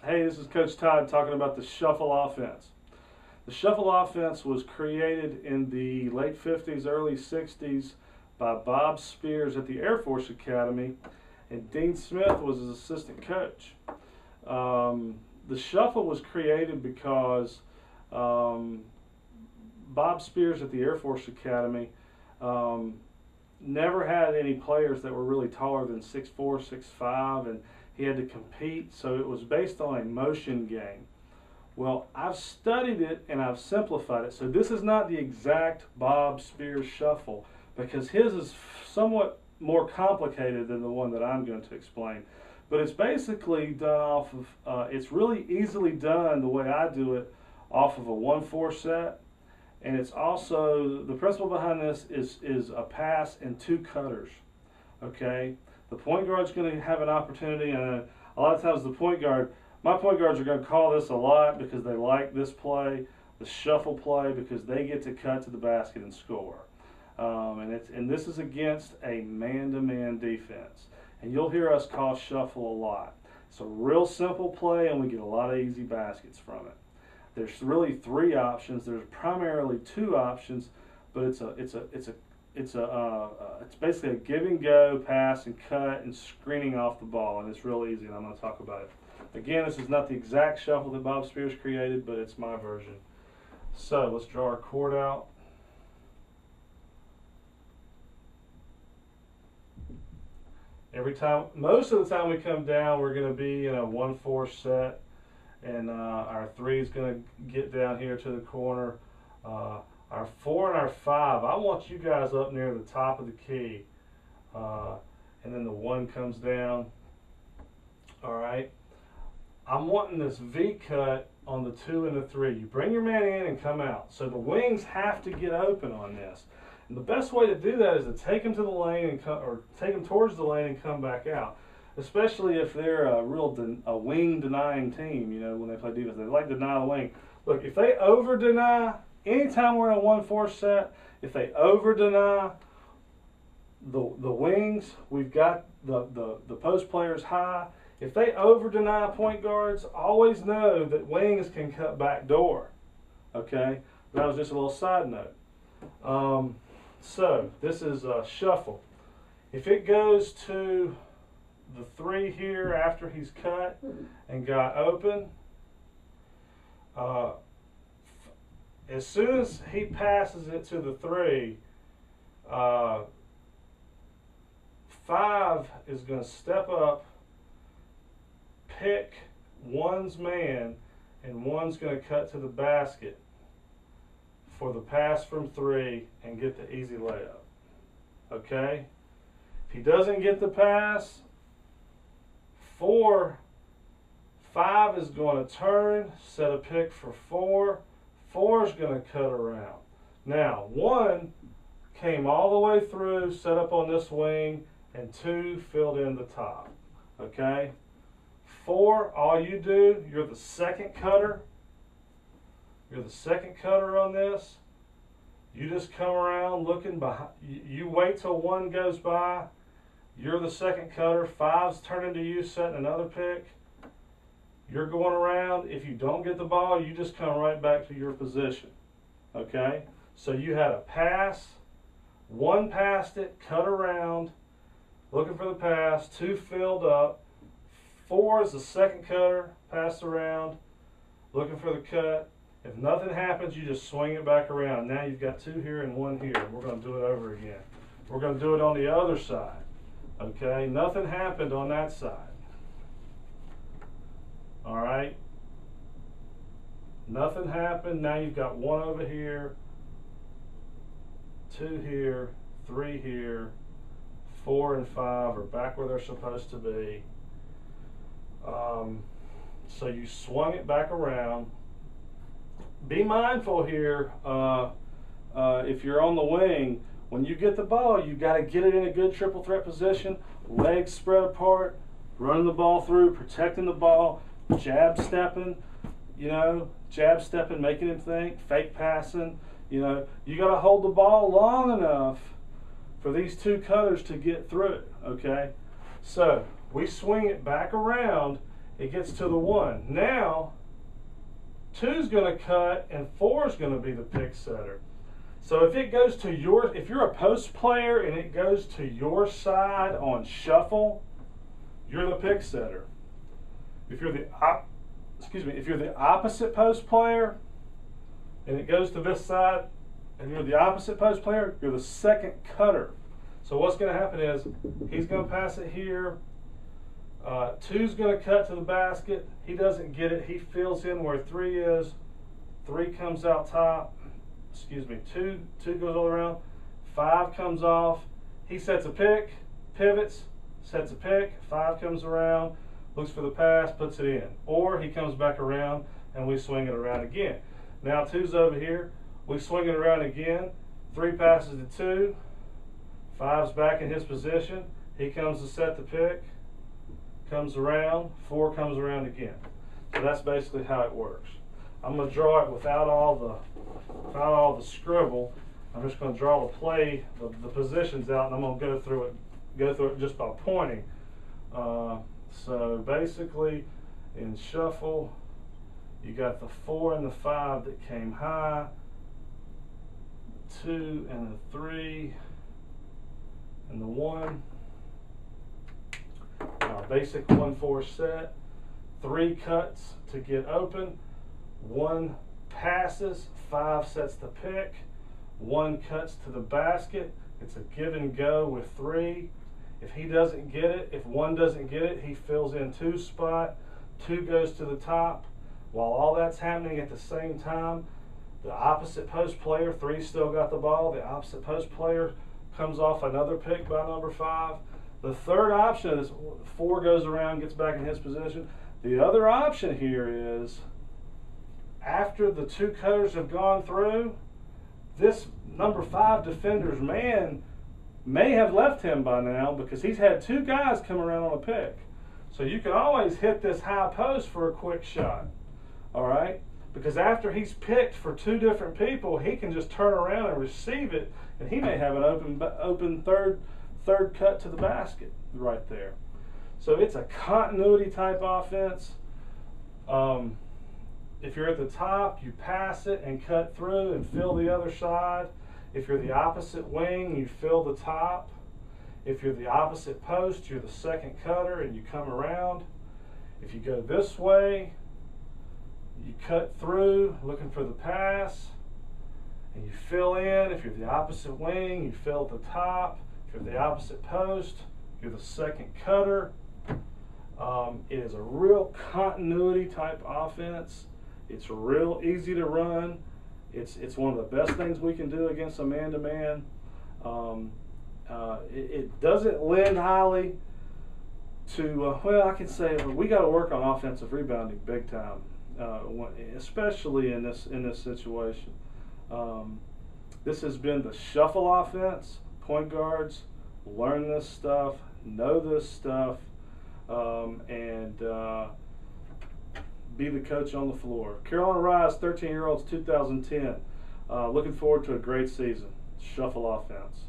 Hey, this is Coach Todd talking about the shuffle offense. The shuffle offense was created in the late 50s, early 60s by Bob Spears at the Air Force Academy, and Dean Smith was his assistant coach. The shuffle was created because Bob Spears at the Air Force Academy never had any players that were really taller than 6'4", 6'5", and he had to compete, so it was based on a motion game. Well, I've studied it and I've simplified it, so this is not the exact Bob Spears shuffle because his is somewhat more complicated than the one that I'm going to explain. But it's basically done off of, it's really easily done the way I do it off of a 1-4 set. And it's also, the principle behind this is a pass and 2 cutters, okay? The point guard's going to have an opportunity, and a lot of times the point guard, my point guards are going to call this a lot because they like this play, the shuffle play, because they get to cut to the basket and score. And this is against a man-to-man defense. And you'll hear us call shuffle a lot. It's a real simple play, and we get a lot of easy baskets from it. There's really 3 options. There's primarily 2 options, but it's basically a give and go, pass and cut, and screening off the ball, and it's real easy. And I'm going to talk about it. Again, this is not the exact shuffle that Bob Spears created, but it's my version. So let's draw our chord out. Every time, most of the time we come down, we're going to be in a 1-4 set. And our 3 is going to get down here to the corner. Our 4 and our 5, I want you guys up near the top of the key. And then the 1 comes down. All right. I'm wanting this V cut on the 2 and the 3. You bring your man in and come out. So the wings have to get open on this. And the best way to do that is to take them to the lane and or take them towards the lane and come back out. Especially if they're a wing denying team, you know, when they play defense, they like to deny the wing. Look, if they over deny, anytime we're in a 1-4 set, if they over deny the wings, we've got the post players high. If they over deny point guards, always know that wings can cut back door. Okay, that was just a little side note. So this is a shuffle. If it goes to the 3 here after he's cut and got open, as soon as he passes it to the 3, 5 is going to step up, pick 1's man, and 1's going to cut to the basket for the pass from 3 and get the easy layup. Okay? If he doesn't get the pass, 5 is going to turn, set a pick for 4. 4 is going to cut around. Now, 1 came all the way through, set up on this wing, and 2 filled in the top. Okay? 4, all you do, you're the second cutter. You're the second cutter on this. You just come around looking behind. You wait till 1 goes by. You're the second cutter. 5's turning to you, setting another pick. You're going around. If you don't get the ball, you just come right back to your position. Okay? So you had a pass. 1 passed it, cut around, looking for the pass. 2 filled up. 4 is the second cutter, passed around, looking for the cut. If nothing happens, you just swing it back around. Now you've got 2 here and 1 here. We're going to do it over again. We're going to do it on the other side. Okay, nothing happened on that side. All right, nothing happened. Now you've got 1 over here, 2 here, 3 here, 4 and 5 are back where they're supposed to be. So you swung it back around. Be mindful here, if you're on the wing, when you get the ball, you've got to get it in a good triple threat position, legs spread apart, running the ball through, protecting the ball, jab stepping, making him think, fake passing. You got to hold the ball long enough for these 2 cutters to get through it, okay? So we swing it back around, It gets to the 1. Now, 2's going to cut, and 4's going to be the pick setter. So if it goes to if you're a post player and it goes to your side on shuffle, you're the pick setter. If you're the if you're the opposite post player and it goes to this side and you're the opposite post player, you're the second cutter. So what's going to happen is he's going to pass it here. 2's going to cut to the basket. He doesn't get it. He fills in where 3 is. 3 comes out top. 2 goes all around. 5 comes off. He sets a pick, pivots, sets a pick. 5 comes around, looks for the pass, puts it in. Or he comes back around and we swing it around again. Now 2's over here. We swing it around again. 3 passes to 2. 5's back in his position. He comes to set the pick. Comes around. 4 comes around again. So that's basically how it works. I'm going to draw it without all the scribble. I'm just going to draw the play, the positions out, and I'm going to go through it just by pointing. So basically, in shuffle, you got the 4 and the 5 that came high, 2 and the 3 and the 1. Basic 1-4 set. 3 cuts to get open. 1 passes. 5 sets the pick. 1 cuts to the basket. It's a give and go with 3. If he doesn't get it, if 1 doesn't get it, he fills in 2's spot. 2 goes to the top. While all that's happening at the same time, the opposite post player, 3 still got the ball. The opposite post player comes off another pick by number 5. The third option is 4 goes around, gets back in his position. The other option here is after the 2 cutters have gone through, this number 5 defender's man may have left him by now because he's had 2 guys come around on a pick. So you can always hit this high post for a quick shot. All right? Because after he's picked for 2 different people, he can just turn around and receive it, and he may have an open third cut to the basket right there. So it's a continuity type offense. If you're at the top, you pass it and cut through and fill the other side. If you're the opposite wing, you fill the top. If you're the opposite post, you're the second cutter and you come around. If you go this way, you cut through looking for the pass and you fill in. If you're the opposite wing, you fill at the top. If you're the opposite post, you're the second cutter. It is a real continuity type offense. It's real easy to run. It's one of the best things we can do against a man-to-man. It doesn't lend highly to, well, I can say we got to work on offensive rebounding big time, especially in this situation. This has been the shuffle offense. Point guards learn this stuff, know this stuff, and be the coach on the floor. Carolina Rise, 13-year-olds, 2010. Looking forward to a great season. Shuffle offense.